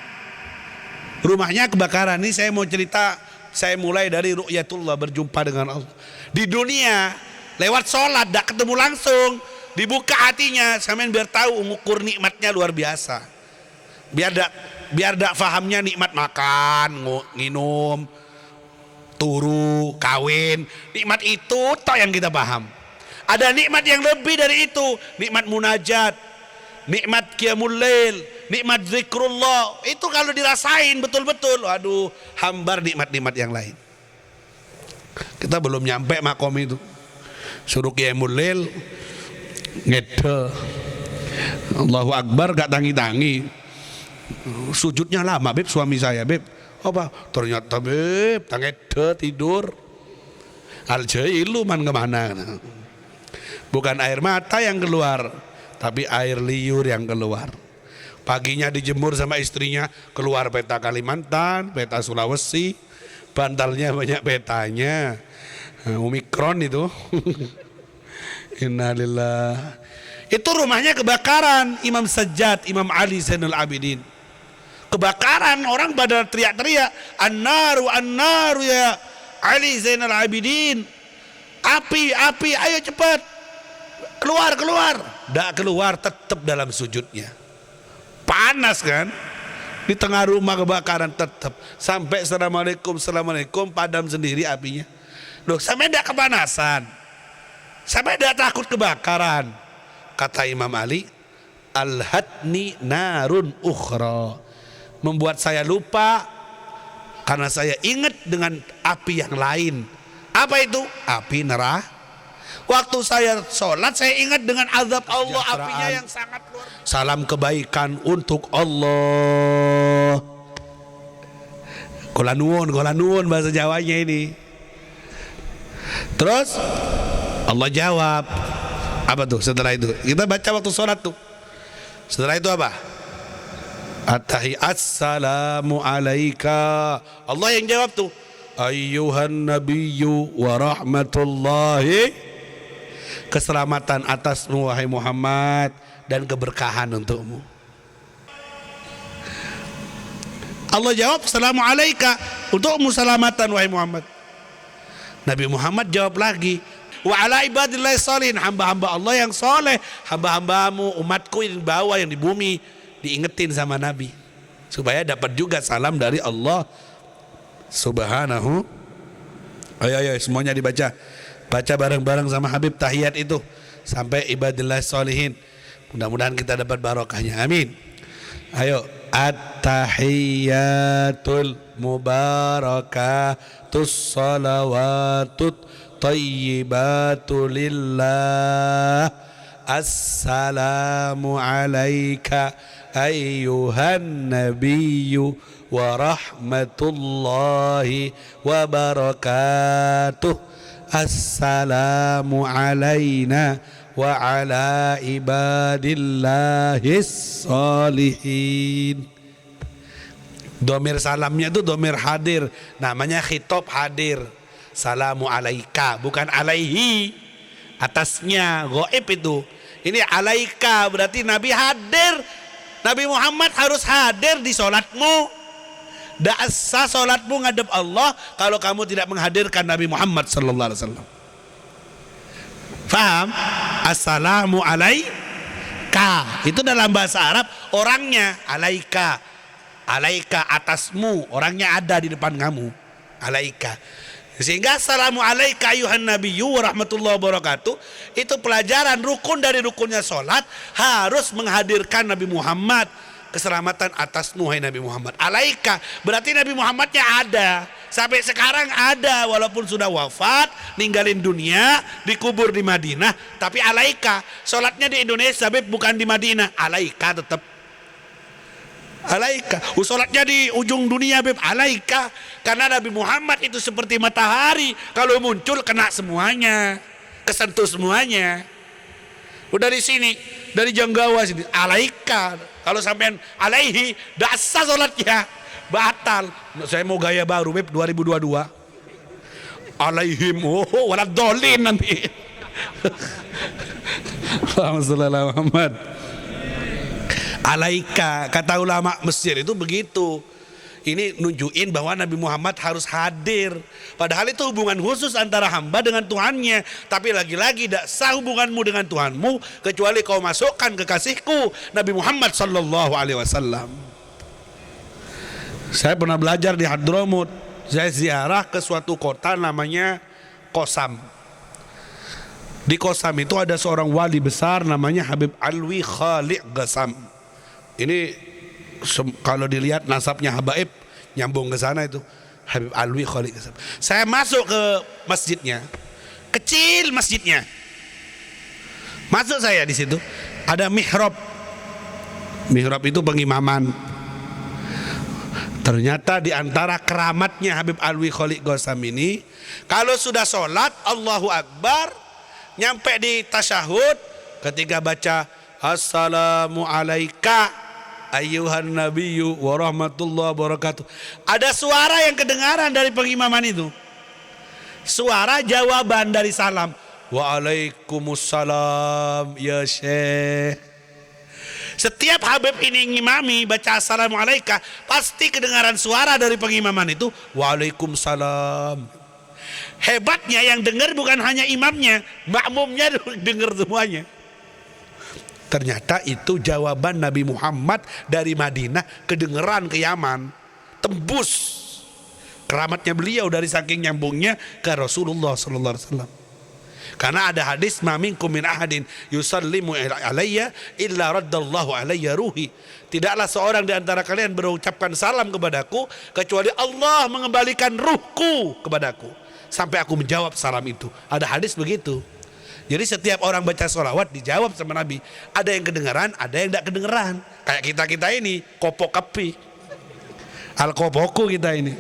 Rumahnya kebakaran. Ini saya mau cerita, saya mulai dari ru'yatullah, berjumpa dengan Allah. Di dunia, lewat sholat, tidak ketemu langsung. Dibuka hatinya, sampean biar tahu mengukur nikmatnya luar biasa. Biar dak fahamnya nikmat makan, minum, turu, kawin. Nikmat itu toh yang kita paham. Ada nikmat yang lebih dari itu. Nikmat munajat, nikmat qiyamul lail, nikmat zikrullah. Itu kalau dirasain betul-betul, aduh, hambar nikmat-nikmat yang lain. Kita belum nyampe makom itu. Suruh qiyamul lail, ngede, Allahu Akbar gak tangi-tangi. Sujudnya lama beb, suami saya beb. Apa? Ternyata beb, ngede tidur. Al-jailu man kemana? Bukan air mata yang keluar, tapi air liur yang keluar. Paginya dijemur sama istrinya, keluar peta Kalimantan, peta Sulawesi, bantalnya banyak petanya. Omikron itu. Innalillah. Itu rumahnya kebakaran. Imam Sajjad, Imam Ali Zainal Abidin. Kebakaran, orang pada teriak-teriak, An-naru, an-naru ya Ali Zainal Abidin. Api, api, ayo cepat. Keluar, keluar. Tidak keluar, tetap dalam sujudnya. Panas kan? Di tengah rumah kebakaran tetap. Sampai assalamualaikum, assalamualaikum, padam sendiri apinya. Loh, sampai tidak kepanasan. Sampai tidak takut kebakaran. Kata Imam Ali, Al-hatni narun ukhra. Membuat saya lupa karena saya ingat dengan api yang lain. Apa itu? Api neraka. Waktu saya sholat saya ingat dengan azab Allah, apinya yang sangat luar biasa. Salam kebaikan untuk Allah. Kula nuwun bahasa Jawanya ini. Terus Allah jawab. Apa tuh setelah itu? Kita baca waktu sholat tuh. Setelah itu apa? Assalamu alaika. Allah yang jawab tuh. Ayyuhan nabiyyu wa rahmatullahi. Keselamatan atasmu wahai Muhammad dan keberkahan untukmu. Allah jawab assalamu alaika, untukmu selamatan wahai Muhammad. Nabi Muhammad jawab lagi, wa ala ibadillahi sholihin, hamba-hamba Allah yang soleh, hamba-hambamu umatku yang di bawah, yang di bumi, diingetin sama Nabi supaya dapat juga salam dari Allah subhanahu. Ayo semuanya dibaca. Baca bareng-bareng sama Habib tahiyat itu sampai ibadillah sholihin. Mudah-mudahan kita dapat barokahnya. Amin. Ayo, at-tahiyyatul mubarakatus salawatut thayyibatu lillah. Assalamu alayka ayyuhan nabiyyu wa rahmatullahi wa barakatuh. Assalamu alayna wa ala ibadillahis sholihin. Domir salamnya itu domir hadir, namanya khitab hadir. Salamu alaika, bukan alaihi. Atasnya goib itu. Ini alaika, berarti Nabi hadir. Nabi Muhammad harus hadir di sholatmu. Tidak sah sholatmu ngadep Allah kalau kamu tidak menghadirkan Nabi Muhammad sallallahu alaihi wasallam. Faham? Assalamu alaika itu dalam bahasa Arab orangnya, alaika, alaika atasmu, orangnya ada di depan kamu, alaika. Sehingga assalamu alaika ayuhan nabiyyu wa rahmatullahi wabarakatuh itu pelajaran rukun dari rukunnya sholat, harus menghadirkan Nabi Muhammad, keselamatan atasmu hai Nabi Muhammad. Alaika berarti Nabi Muhammadnya ada, sampai sekarang ada walaupun sudah wafat, ninggalin dunia, dikubur di Madinah, tapi alaika. Sholatnya di Indonesia Beb, bukan di Madinah, alaika tetap alaika. Sholatnya di ujung dunia Beb, alaika. Karena Nabi Muhammad itu seperti matahari, kalau muncul kena semuanya, kesentuh semuanya. Udah di sini, dari Janggawa sini, alaika. Kalau sampean alaihi, dasar sholatnya batal. Saya mau gaya baru Beb 2022. Alaihim, walad dolin nanti. Allahumma shalli ala Muhammad. Alaika, kata ulama Mesir itu begitu. Ini nunjukin bahwa Nabi Muhammad harus hadir. Padahal itu hubungan khusus antara hamba dengan Tuhannya. Tapi lagi-lagi tidak sah hubunganmu dengan Tuhanmu kecuali kau masukkan kekasihku Nabi Muhammad sallallahu alaihi wasallam. Saya pernah belajar di Hadramut. Saya ziarah ke suatu kota namanya Qosam. Di Qosam itu ada seorang wali besar namanya Habib Alwi Khaliq Ghasam. Ini kalau dilihat nasabnya habaib nyambung ke sana itu Habib Alwi Khaliq Ghasam. Saya masuk ke masjidnya, kecil masjidnya. Masuk saya di situ ada mihrab. Mihrab itu pengimaman. Ternyata di antara keramatnya Habib Alwi Khaliq Ghasam ini, kalau sudah sholat Allahu Akbar, nyampe di tasyahud, ketika baca assalamu alaika ayyuhan nabiyyu wa rahmatullahi wabarakatuh, ada suara yang kedengaran dari pengimaman itu, suara jawaban dari salam, waalaikumsalam ya syekh. Setiap Habib ini ngimami baca assalamu alaika, pasti kedengaran suara dari pengimaman itu waalaikumsalam. Hebatnya yang dengar bukan hanya imamnya, makmumnya dengar semuanya. Ternyata itu jawaban Nabi Muhammad dari Madinah kedengeran ke Yaman, tembus keramatnya beliau dari saking nyambungnya ke Rasulullah sallallahu alaihi wasallam. Karena ada hadis ma minkum min ahadin yusallimu alayya illa raddallahu alayya ruhi. Tidaklah seorang di antara kalian berucapkan salam kepadaku kecuali Allah mengembalikan ruhku kepadaku sampai aku menjawab salam itu. Ada hadis begitu. Jadi setiap orang baca sholawat dijawab sama Nabi. Ada yang kedengeran, ada yang tidak kedengeran. Kayak kita ini kopok kepi, al kopoku kita ini.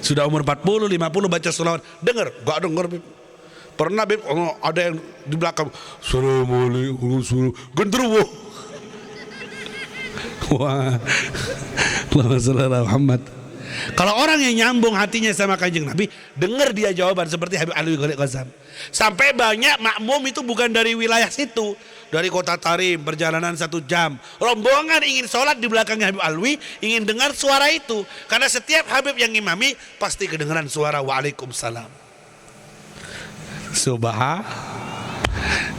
Sudah umur 40, 50 baca sholawat, dengar, gak denger. Pernah Beb, ada yang di belakang, assalamualaikum, gendruwo. Wah, Allahumma shalli ala Muhammad. Kalau orang yang nyambung hatinya sama Kanjeng Nabi, dengar dia jawaban seperti Habib Alwi Khaliq Ghasam. Sampai banyak makmum itu bukan dari wilayah situ, dari kota Tarim, perjalanan 1 jam, rombongan ingin sholat di belakangnya Habib Alwi, ingin dengar suara itu. Karena setiap Habib yang imami pasti kedengaran suara waalaikumsalam. Subhan.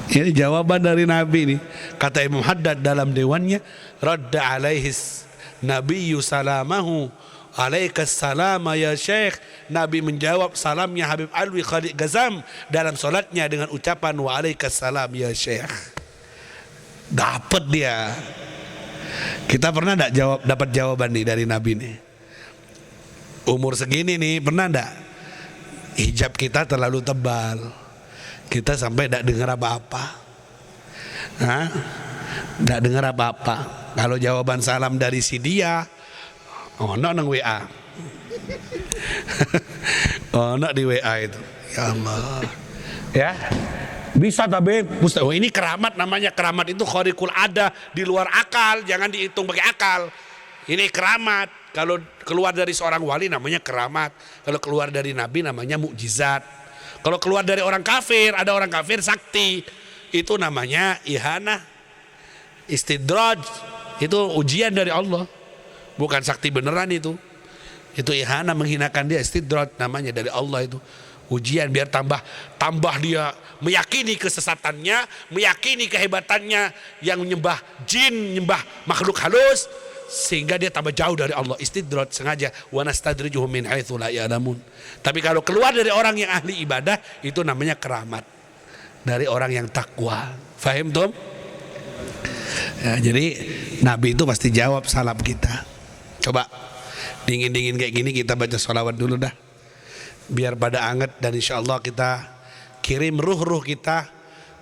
Ini jawaban dari Nabi nih. Kata Imam Haddad dalam dewannya, radda alaihis nabiyyu salamahu alaikassalam ya syekh. Nabi menjawab salamnya Habib Alwi Khaliq Ghasam dalam solatnya dengan ucapan wa alaikassalam ya syekh. Dapat dia. Kita pernah enggak dapat jawaban nih dari Nabi nih? Umur segini nih pernah enggak? Hijab kita terlalu tebal, kita sampai enggak dengar apa-apa. Enggak dengar apa-apa. Kalau jawaban salam dari si dia, nang WA. Di WA itu. Ya Allah. Ya. Bisa tapi ini keramat, namanya keramat itu khariqul ada, di luar akal, jangan dihitung pakai akal. Ini keramat. Kalau keluar dari seorang wali namanya keramat. Kalau keluar dari nabi namanya mukjizat. Kalau keluar dari orang kafir, ada orang kafir sakti, itu namanya ihanah, istidraj. Itu ujian dari Allah. Bukan sakti beneran itu. Itu ihana, menghinakan dia, istidraj namanya dari Allah itu. Ujian biar tambah dia meyakini kesesatannya, meyakini kehebatannya, yang menyembah jin, menyembah makhluk halus, sehingga dia tambah jauh dari Allah. Istidraj sengaja, wa nastadrijuhum min haitsu la ya'lamun. Tapi kalau keluar dari orang yang ahli ibadah, itu namanya keramat dari orang yang takwa. Fahim Tom? Ya, jadi Nabi itu pasti jawab salam kita. Coba dingin-dingin kayak gini kita baca sholawat dulu dah, biar pada anget, dan insya Allah kita kirim ruh-ruh kita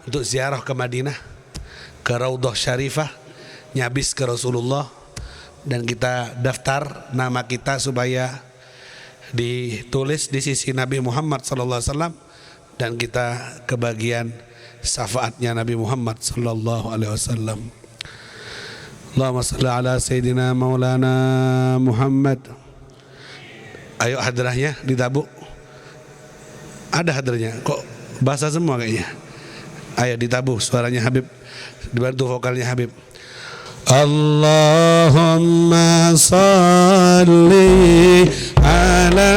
untuk ziarah ke Madinah, ke Raudhah Syarifah, nyabis ke Rasulullah, dan kita daftar nama kita supaya ditulis di sisi Nabi Muhammad SAW, dan kita kebagian syafaatnya Nabi Muhammad SAW. Allahumma salli ala Sayyidina Maulana Muhammad. Ayo hadrahnya ditabuk. Ada hadrahnya, kok bahasa semua kayaknya. Ayo ditabuh suaranya Habib, dibantu vokalnya Habib. Allahumma salli ala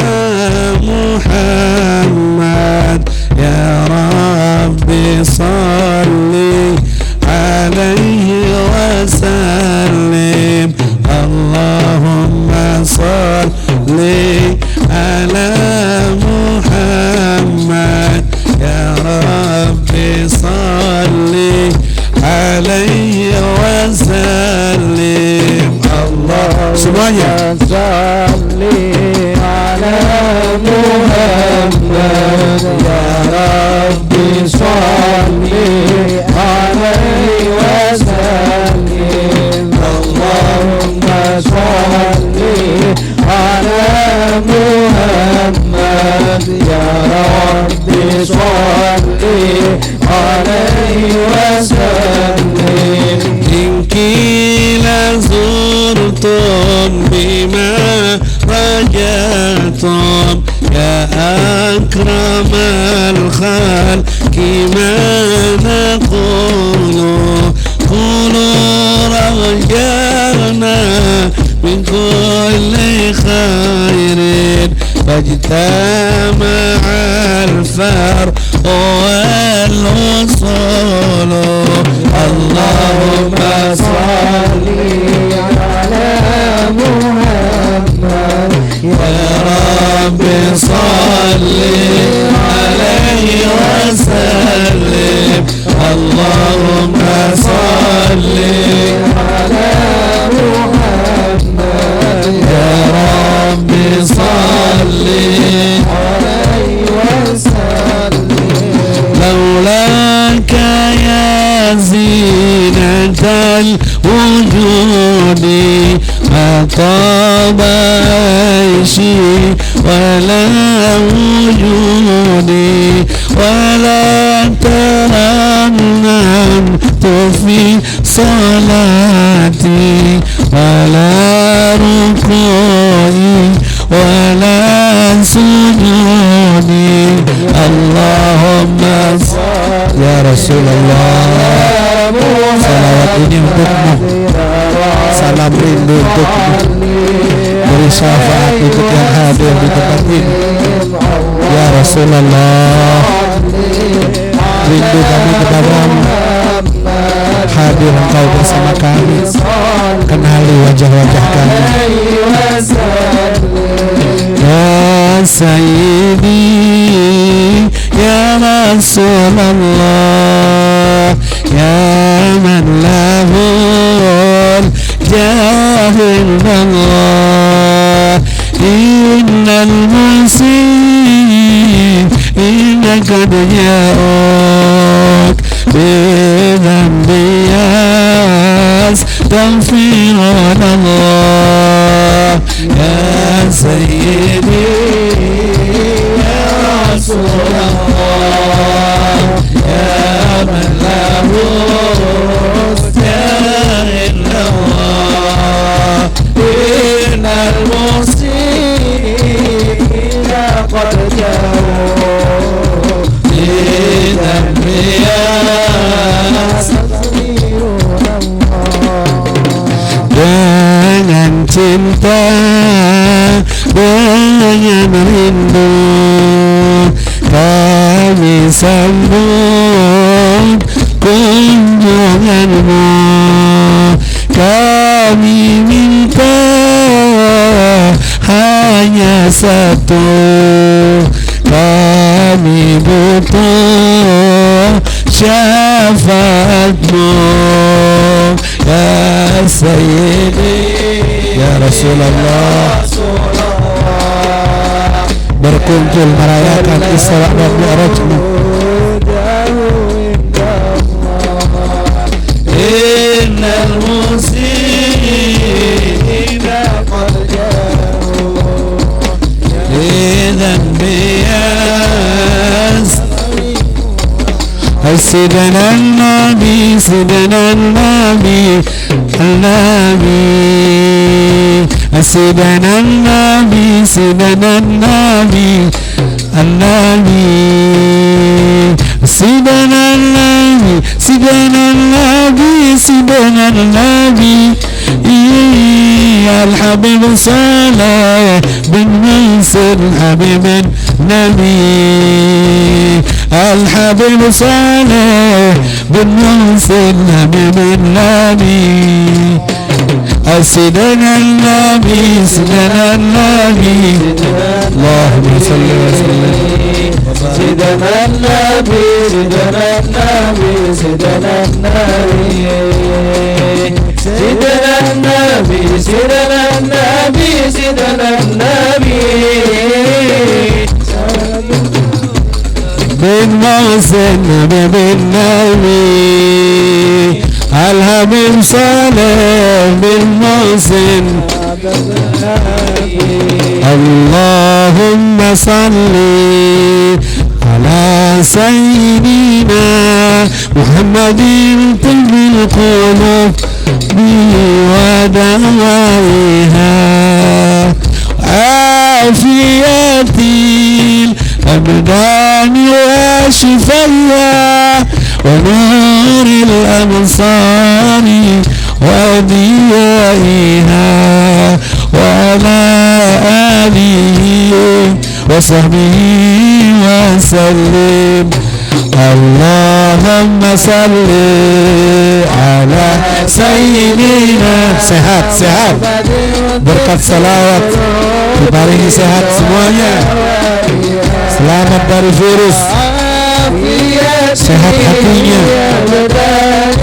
Muhammad, ya Rabbi salli alaihi wasallim. Allahumma salli ala Muhammad, ya Rabbi salli alaihi wasallim. Allah semuanya salli ala Muhammad, ya Rabbi salli alaihi wasallim. Allahumma salli ala Muhammad, ya Rabbi salli alaihi wasallim. Inkila zurtum bima rajatum, ya akramal khalqi ma naqulu, qulu rajana min kulli khairin, fajtama'al farq wal usul. Allahumma salli ala Muhammad, ya Rabbi salli alaihi wasallim. Allahumma salli ala Muhammad, ya Rabbi salli alaihi wasallim. Laulaka ya zinatal wujudi, ma taba aishi wala wujudi, wala taramnamtu fi salati, wala ruku'i wala sujudi. Allahumma ya Rasulullah, salawat ini untukmu, salam rindu untukmu, beri syafaat untuk yang hadir di tempat ini. Ya Rasulullah, rindu kami kepadamu, hadir engkau bersama kami, kenali wajah-wajah kami. Ya Sayyidi, ya Rasulullah, ya man lahul jahilullah, innal musib innaka ja'uk bidhanbiyas taghfirullah. Ya Sayyidi, ya Rasulullah, ya man lahu jahilullah, innal musibina qad ja'u bidhanbiyas dengan cinta, dengan rindu, sambut kunjunganmu. Kami minta hanya satu, kami butuh syafaatmu ya Sayyidi ya Rasulullah. Berkumpul merayakan Isra dan Mi'rajmu. Innal muslimina qad ja'u lidzan biyas Sayyidina Nabi, Sayyidina Nabi, Nabi, Sayyidina Nabi, Sayyidina Nabi, Nabi, Sayyidina Nabi, Sayyidina Nabi, Sayyidina Nabi, Al-Habib Saleh bin Mansur Habib Nabi, Al-Habib Saleh bin Mansur Habib Nabi, Sayyidina Nabi, Sayyidina Nabi, Allahumma salli wa sallim. Sayyidina Nabi, Sayyidina Nabi, Sayyidina Nabi, Sayyidina Nabi, Sayyidina Nabi, Sayyidina Nabi, bin Mansur bin Nabi, Al-Habib Saleh bin Mansur. Allahumma salli ala sayyidina Muhammadin tibbil qulub wa dawaiha afiyatil abdani wa shifaiha wa nuril absari wa diyaiha wa ala alihi wa sahbihi wa sallim. Allahumma salli ala sayyidina. Sehat, sehat, berkat salawat diparingi sehat semuanya, selamat dari virus, sehat hatinya,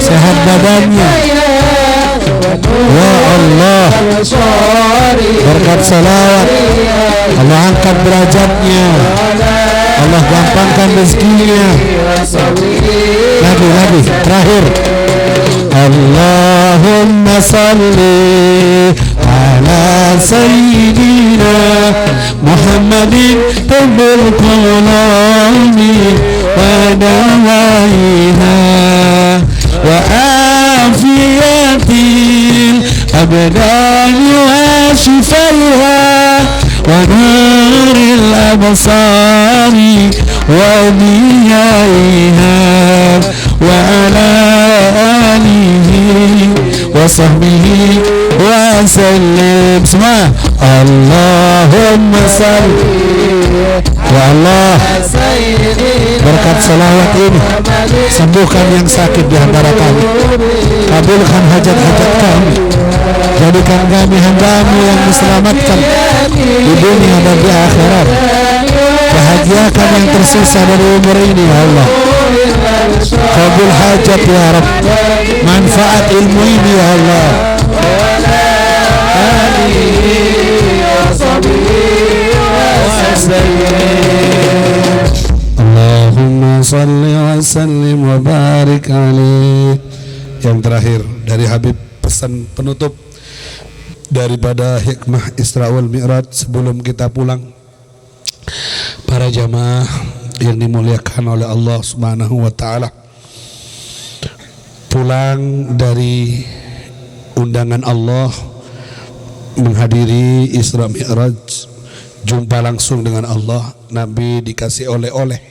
sehat badannya. Ya Allah, berkat salawat Allah angkat derajatnya, Allah gampangkan rezekinya. Nabi terakhir, Allahumma salli ala sayyidina Muhammadin tibbil qulubi wa dawaiha wa afiyatil abdani wa shifaiha wa nuril absari wa diyaiha wa ala alihi wa sahbihi wa sallim. Semua Allahumma salli. Ya Allah, berkat salawat ini sembuhkan yang sakit di antara kami, kabulkan hajat-hajat kami, jadikan kami hamba-Mu yang diselamatkan di dunia dan di akhirat. Bahagiakan yang tersisa dari umur ini ya Allah. Kabul hajat ya Rabb, manfaat ilmu ini ya Allah. Allahumma salli wa sallim wa barik alaih. Yang terakhir dari Habib, pesan penutup daripada hikmah Isra wal Mi'raj sebelum kita pulang. Para jamaah yang dimuliakan oleh Allah Subhanahu wa taala, pulang dari undangan Allah menghadiri Isra Mi'raj, jumpa langsung dengan Allah, Nabi dikasih oleh-oleh.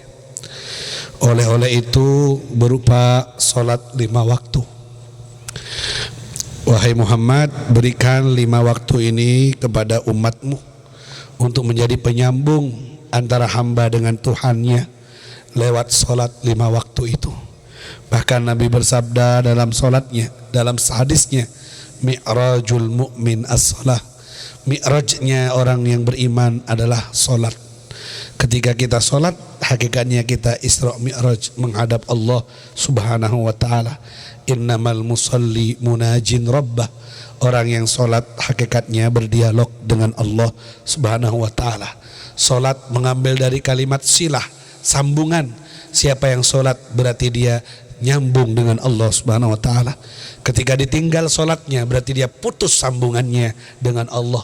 Oleh-oleh itu berupa sholat 5 waktu. Wahai Muhammad, berikan 5 waktu ini kepada umatmu untuk menjadi penyambung antara hamba dengan Tuhannya, lewat solat 5 waktu itu. Bahkan Nabi bersabda dalam solatnya, dalam hadisnya, mi'rajul mu'min as-salah. Mi'rajnya orang yang beriman adalah solat. Ketika kita solat, hakikatnya kita Isra Mi'raj menghadap Allah subhanahu wa ta'ala. Innamal musalli munajin rabbah. Orang yang solat hakikatnya berdialog dengan Allah subhanahu wa ta'ala. Solat mengambil dari kalimat silah, sambungan. Siapa yang solat berarti dia nyambung dengan Allah subhanahu wa ta'ala. Ketika ditinggal solatnya berarti dia putus sambungannya dengan Allah,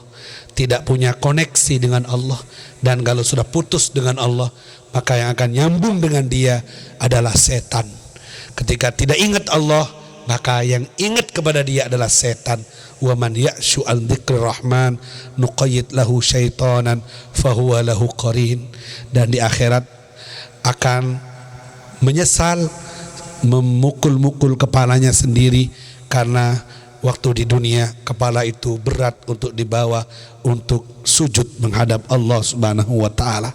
tidak punya koneksi dengan Allah. Dan kalau sudah putus dengan Allah, maka yang akan nyambung dengan dia adalah setan. Ketika tidak ingat Allah, maka yang ingat kepada dia adalah setan. Wa man ya'shu an dzikrir rahman nuqayyid lahu syaitanan fahuwa lahu qarin. Dan di akhirat akan menyesal, memukul-mukul kepalanya sendiri, karena waktu di dunia kepala itu berat untuk dibawa untuk sujud menghadap Allah subhanahu wa ta'ala.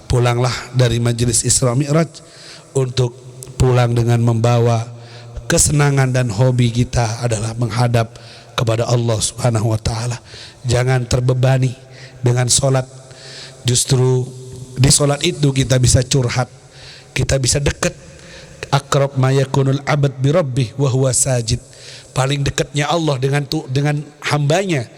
Pulanglah dari majelis Isra Mi'raj untuk pulang dengan membawa kesenangan, dan hobi kita adalah menghadap kepada Allah subhanahu wa ta'ala. Jangan terbebani dengan solat. Justru di solat itu kita bisa curhat, kita bisa dekat. Aqrab ma yakunul abad bi rabbih wa huwa sajid. Paling dekatnya Allah dengan hambanya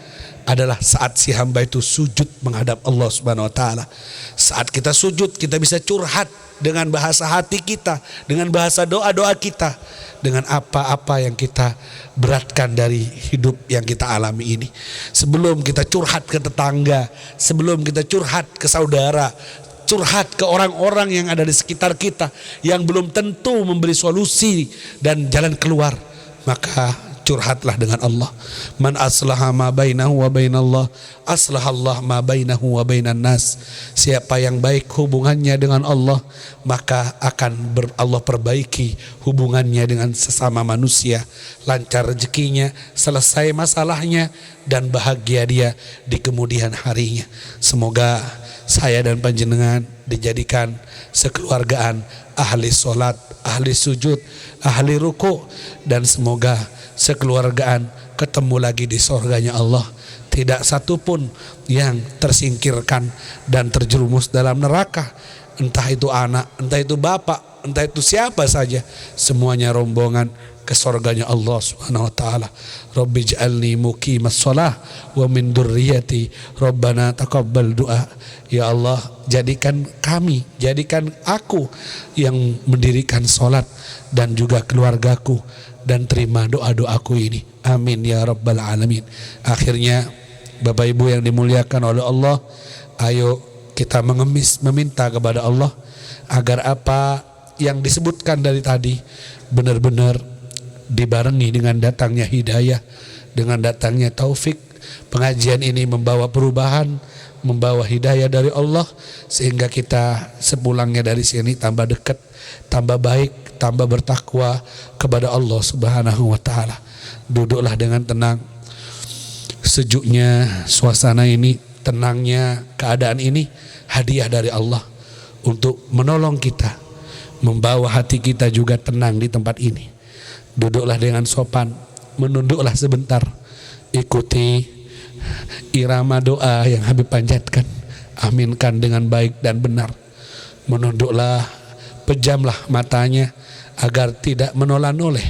adalah saat si hamba itu sujud menghadap Allah subhanahu wa ta'ala. Saat kita sujud, kita bisa curhat dengan bahasa hati kita, dengan bahasa doa-doa kita, dengan apa-apa yang kita beratkan dari hidup yang kita alami ini. Sebelum kita curhat ke tetangga, sebelum kita curhat ke saudara, curhat ke orang-orang yang ada di sekitar kita yang belum tentu memberi solusi dan jalan keluar, maka curhatlah dengan Allah. Man aslaha ma bainahu wa bainallah, aslahallah ma bainahu wa bainan nas. Siapa yang baik hubungannya dengan Allah, maka akan Allah perbaiki hubungannya dengan sesama manusia. Lancar rezekinya, selesai masalahnya, dan bahagia dia di kemudian harinya. Semoga saya dan panjenengan dijadikan sekeluargaan ahli solat, ahli sujud, ahli ruku, dan semoga sekeluargaan ketemu lagi di surganya Allah. Tidak satupun yang tersingkirkan dan terjerumus dalam neraka. Entah itu anak, entah itu bapak, entah itu siapa saja, semuanya rombongan ke surganya Allah subhanahu wa ta'ala. Rabbi ij'alni muqimas shalah wa min dzurriyyati Rabbana taqabbal du'a. Ya Allah, jadikan kami, jadikan aku yang mendirikan solat dan juga keluargaku, dan terima doa-doaku ini. Amin ya rabbal alamin. Akhirnya Bapak Ibu yang dimuliakan oleh Allah, ayo kita mengemis meminta kepada Allah agar apa yang disebutkan dari tadi benar-benar dibarengi dengan datangnya hidayah, dengan datangnya taufik. Pengajian ini membawa perubahan, membawa hidayah dari Allah, sehingga kita sepulangnya dari sini tambah dekat, tambah baik, tambah bertakwa kepada Allah subhanahu wa ta'ala. Duduklah dengan tenang. Sejuknya suasana ini, tenangnya keadaan ini hadiah dari Allah untuk menolong kita, membawa hati kita juga tenang di tempat ini. Duduklah dengan sopan, menunduklah sebentar, ikuti irama doa yang Habib panjatkan, aminkan dengan baik dan benar. Menunduklah, pejamlah matanya agar tidak menoleh-noleh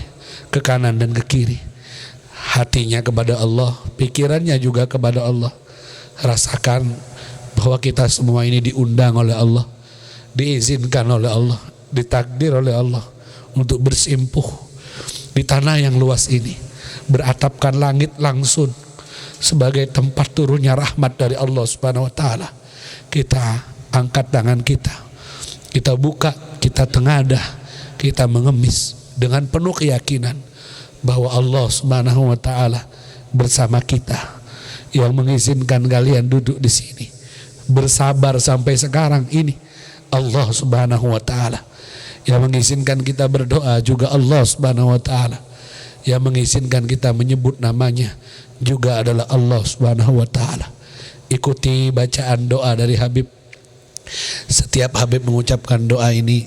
ke kanan dan ke kiri. Hatinya kepada Allah, pikirannya juga kepada Allah. Rasakan bahwa kita semua ini diundang oleh Allah, diizinkan oleh Allah, ditakdir oleh Allah untuk bersimpuh di tanah yang luas ini, beratapkan langit langsung sebagai tempat turunnya rahmat dari Allah subhanahu wa ta'ala. Kita angkat tangan kita, kita buka, kita tengadah, kita mengemis dengan penuh keyakinan bahwa Allah subhanahu wa ta'ala bersama kita, yang mengizinkan kalian duduk di sini bersabar sampai sekarang ini. Allah subhanahu wa ta'ala yang mengizinkan kita berdoa juga Allah subhanahu wa ta'ala, yang mengizinkan kita menyebut namanya juga adalah Allah subhanahu wa ta'ala. Ikuti bacaan doa dari Habib. Setiap Habib mengucapkan doa ini,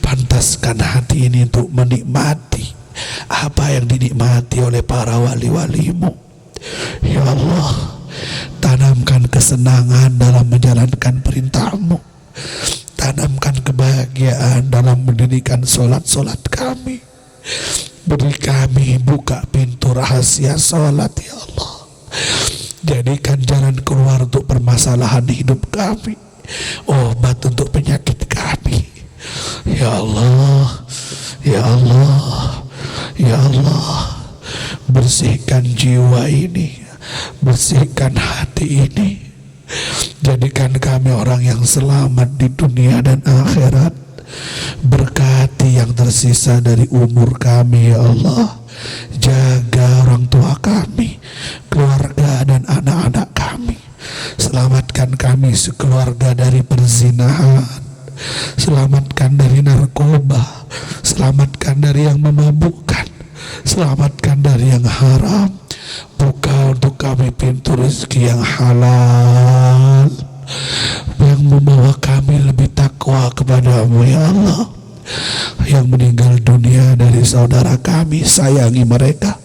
Pantaskan hati ini untuk menikmati apa yang dinikmati oleh para wali-walimu. Ya Allah, tanamkan kesenangan dalam menjalankan perintahmu. Tanamkan kebahagiaan dalam mendirikan solat-solat kami. Beri kami buka pintu rahasia solat, ya Allah. Jadikan jalan keluar untuk permasalahan hidup kami, obat untuk penyakit kami. Ya Allah, ya Allah, ya Allah, bersihkan jiwa ini, bersihkan hati ini. Jadikan kami orang yang selamat di dunia dan akhirat. Berkati yang tersisa dari umur kami, ya Allah. Jaga orang tua kami, keluarga dan anak-anak kami. Selamatkan kami sekeluarga dari perzinahan. Selamatkan dari narkoba. Selamatkan dari yang memabukkan. Selamatkan dari yang haram. Buka untuk kami pintu rezeki yang halal, yang membawa kami lebih takwa kepada-Mu, ya Allah. Yang meninggal dunia dari saudara kami, sayangi mereka,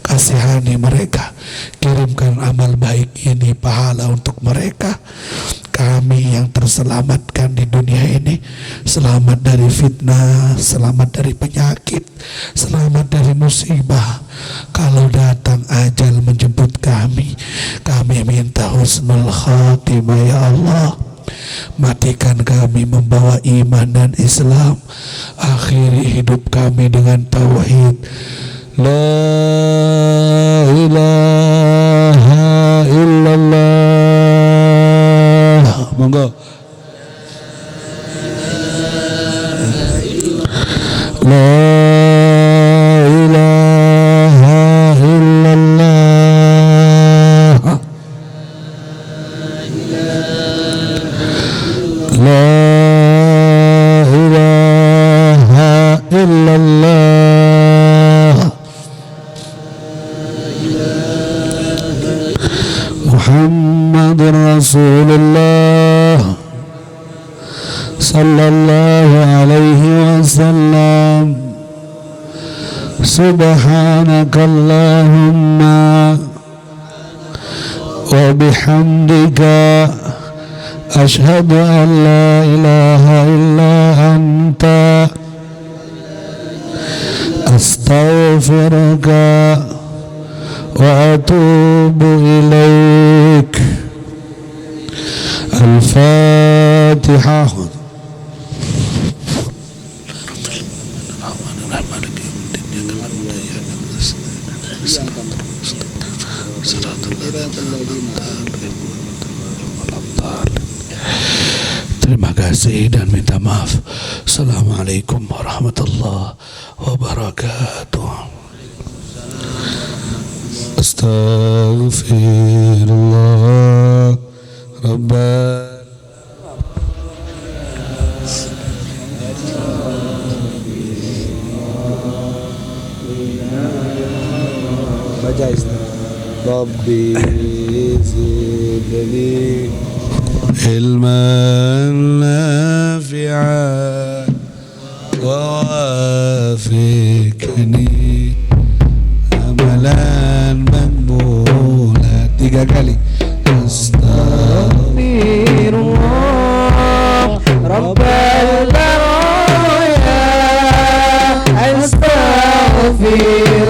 kasihani mereka, kirimkan amal baik ini pahala untuk mereka. Kami yang terselamatkan di dunia ini, selamat dari fitnah, selamat dari penyakit, selamat dari musibah. Kalau datang ajal menjemput kami minta husnul khatimah, ya Allah. Matikan kami membawa iman dan Islam. Akhiri hidup kami dengan tauhid. La ilaha illallah. Monggo. La ilaha illallah. La ilaha illallah. Muhammadur Rasulullah sallallahu alaihi wasallam. Subhanakallahumma wa bihamdika asyhadu an la ilaha illa anta astaghfiruka wa atubu ilaik. Al-Fatihah. Terima kasih dan minta maaf. Assalamualaikum warahmatullahi wabarakatuh. Astaghfirullah Rabbana. Baca Rabbi zidni ilman nafi'an wa wafiqni amalan maqbulan. 3 kali. Astaghfirullah Rabbal baraya. Astaghfirullah